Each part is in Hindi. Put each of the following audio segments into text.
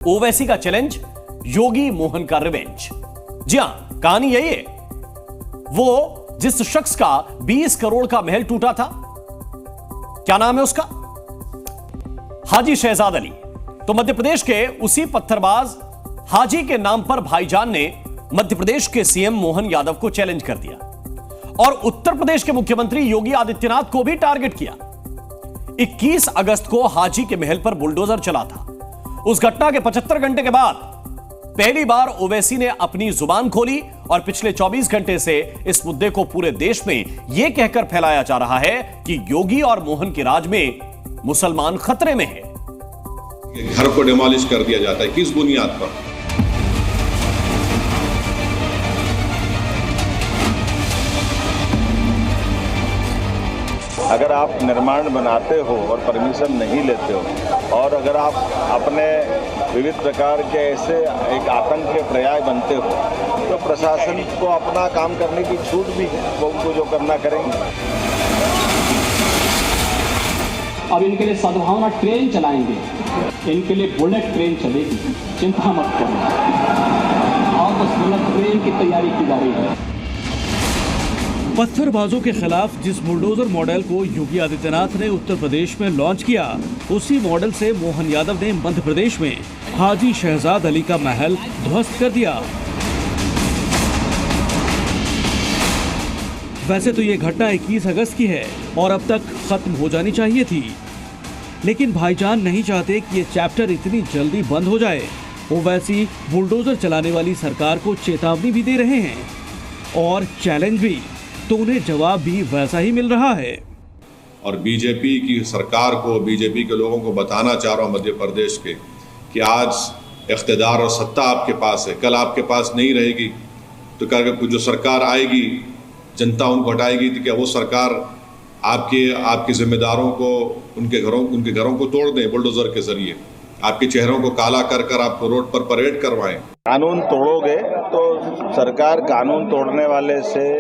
ओवैसी का चैलेंज, योगी मोहन का रिवेंज। जी हां, कहानी यही है। वो जिस शख्स का 20 करोड़ का महल टूटा था, क्या नाम है उसका? हाजी शहजाद अली। तो मध्य प्रदेश के उसी पत्थरबाज हाजी के नाम पर भाईजान ने मध्य प्रदेश के सीएम मोहन यादव को चैलेंज कर दिया और उत्तर प्रदेश के मुख्यमंत्री योगी आदित्यनाथ को भी टारगेट किया। 21 अगस्त को हाजी के महल पर बुलडोजर चला था। उस घटना के 75 घंटे के बाद पहली बार ओवैसी ने अपनी जुबान खोली और पिछले 24 घंटे से इस मुद्दे को पूरे देश में यह कहकर फैलाया जा रहा है कि योगी और मोहन के राज में मुसलमान खतरे में है। घर को डिमोलिश कर दिया जाता है, किस बुनियाद पर? अगर आप निर्माण बनाते हो और परमिशन नहीं लेते हो और अगर आप अपने विविध प्रकार के ऐसे एक आतंक के पर्याय बनते हो तो प्रशासन को अपना काम करने की छूट भी है, वो उनको जो करना करेंगे। अब इनके लिए सद्भावना ट्रेन चलाएंगे, इनके लिए बुलेट ट्रेन चलेगी, चिंता मत करो। और बस बुलेट ट्रेन की तैयारी की जा रही है। पत्थरबाजों के खिलाफ जिस बुलडोजर मॉडल को योगी आदित्यनाथ ने उत्तर प्रदेश में लॉन्च किया, उसी मॉडल से मोहन यादव ने मध्य प्रदेश में हाजी शहजाद अली का महल ध्वस्त कर दिया। वैसे तो ये घटना 21 अगस्त की है और अब तक खत्म हो जानी चाहिए थी, लेकिन भाईजान नहीं चाहते कि ये चैप्टर इतनी जल्दी बंद हो जाए। ओवैसी बुलडोजर चलाने वाली सरकार को चेतावनी भी दे रहे हैं और चैलेंज भी, तो उन्हें जवाब भी वैसा ही मिल रहा है। और बीजेपी की सरकार को, बीजेपी के लोगों को बताना चाह रहा हूं मध्य प्रदेश के कि आज इख्तिदार और सत्ता आपके पास है, कल आपके पास नहीं रहेगी। तो क्या जो सरकार आएगी, जनता उनको हटाएगी, तो क्या वो सरकार आपके जिम्मेदारों को उनके घरों को तोड़ दें बुलडोजर के जरिए, आपके चेहरों को काला कर आपको रोड पर परेड करवाएं? कानून तोड़ोगे तो सरकार कानून तोड़ने वाले से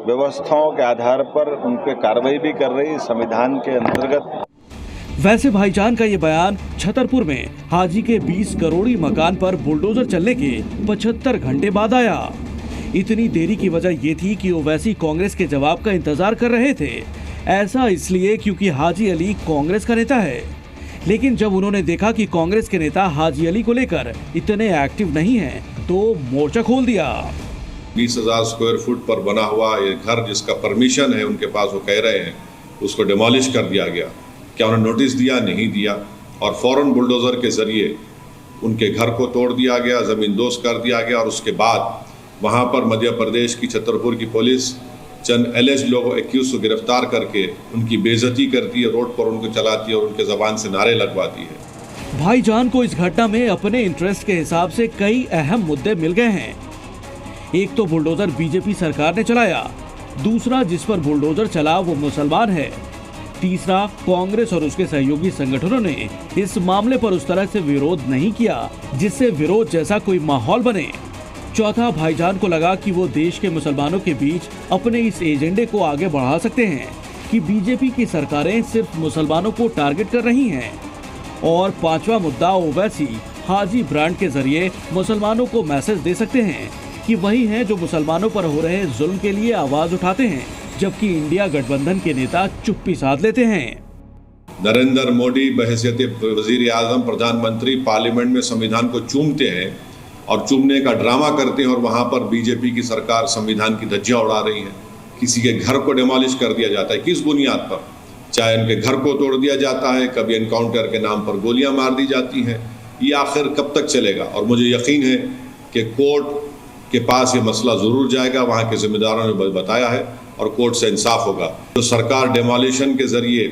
व्यवस्थाओं के आधार पर उन पे कार्रवाई भी कर रही, संविधान के अंतर्गत। वैसे भाईजान का ये बयान छतरपुर में हाजी के 20 करोड़ी मकान पर बुलडोजर चलने के 75 घंटे बाद आया। इतनी देरी की वजह ये थी कि ओवैसी कांग्रेस के जवाब का इंतजार कर रहे थे। ऐसा इसलिए क्योंकि हाजी अली कांग्रेस का नेता है, लेकिन जब उन्होंने देखा कि कांग्रेस के नेता हाजी अली को लेकर इतने एक्टिव नहीं हैं, तो मोर्चा खोल दिया। 20,000 स्क्वायर फुट पर बना हुआ ये घर जिसका परमिशन है उनके पास, वो कह रहे हैं उसको डिमोलिश कर दिया गया। क्या उन्होंने नोटिस दिया? नहीं दिया। और फौरन बुलडोजर के जरिए उनके घर को तोड़ दिया गया, ज़मींदोज़ कर दिया गया। और उसके बाद वहाँ पर मध्य प्रदेश की छतरपुर की पुलिस चंद एलिज लोगों, एक्यूज को गिरफ्तार करके उनकी बेइज्जती करती है, रोड पर उनको चलाती है और उनके ज़बान से नारे लगवाती है। भाईजान को इस घटना में अपने इंटरेस्ट के हिसाब से कई अहम मुद्दे मिल गए हैं। एक तो बुलडोजर बीजेपी सरकार ने चलाया, दूसरा जिस पर बुलडोजर चला वो मुसलमान है, तीसरा कांग्रेस और उसके सहयोगी संगठनों ने इस मामले पर उस तरह से विरोध नहीं किया जिससे विरोध जैसा कोई माहौल बने, चौथा भाईजान को लगा कि वो देश के मुसलमानों के बीच अपने इस एजेंडे को आगे बढ़ा सकते हैं कि बीजेपी की सरकारें सिर्फ मुसलमानों को टारगेट कर रही हैं, और पांचवा मुद्दा ओवैसी हाजी ब्रांड के जरिए मुसलमानों को मैसेज दे सकते हैं कि वही हैं जो मुसलमानों पर हो रहे जुल्म के लिए आवाज उठाते हैं, जबकि इंडिया गठबंधन के नेता चुप्पी साध लेते हैं। नरेंद्र मोदी बहैसियत वजीर आजम, प्रधानमंत्री पार्लियामेंट में संविधान को चूमते हैं और चूमने का ड्रामा करते हैं, और वहाँ पर बीजेपी की सरकार संविधान की धज्जियाँ उड़ा रही है। किसी के घर को डिमोलिश कर दिया जाता है, किस बुनियाद पर? चाहे उनके घर को तोड़ दिया जाता है, कभी एनकाउंटर के नाम पर गोलियां मार दी जाती हैं। ये आखिर कब तक चलेगा? और मुझे यकीन है कि कोर्ट के पास ये मसला ज़रूर जाएगा, वहाँ के जिम्मेदारों ने बताया है, और कोर्ट से इंसाफ होगा। जो सरकार डिमोलिशन के ज़रिए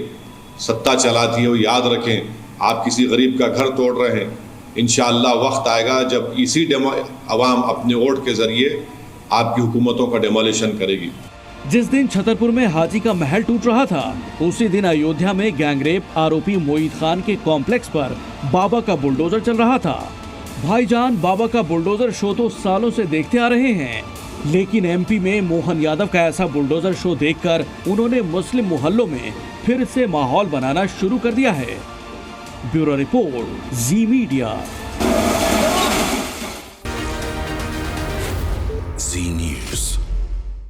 सत्ता चलाती है, वो याद रखें, आप किसी गरीब का घर तोड़ रहे हैं, इंशाअल्लाह वक्त आएगा जब इसी अवाम अपने वोट के ज़रिए आपकी हुकूमतों का डिमोलिशन करेगी। जिस दिन छतरपुर में हाजी का महल टूट रहा था, उसी दिन अयोध्या में गैंगरेप आरोपी मोईद खान के कॉम्प्लेक्स पर बाबा का बुलडोजर चल रहा था। भाईजान बाबा का बुलडोजर शो तो सालों से देखते आ रहे हैं, लेकिन एमपी में मोहन यादव का ऐसा बुलडोजर शो देखकर उन्होंने मुस्लिम मोहल्लों में फिर से माहौल बनाना शुरू कर दिया है। ब्यूरो रिपोर्ट, जी मीडिया। Z News.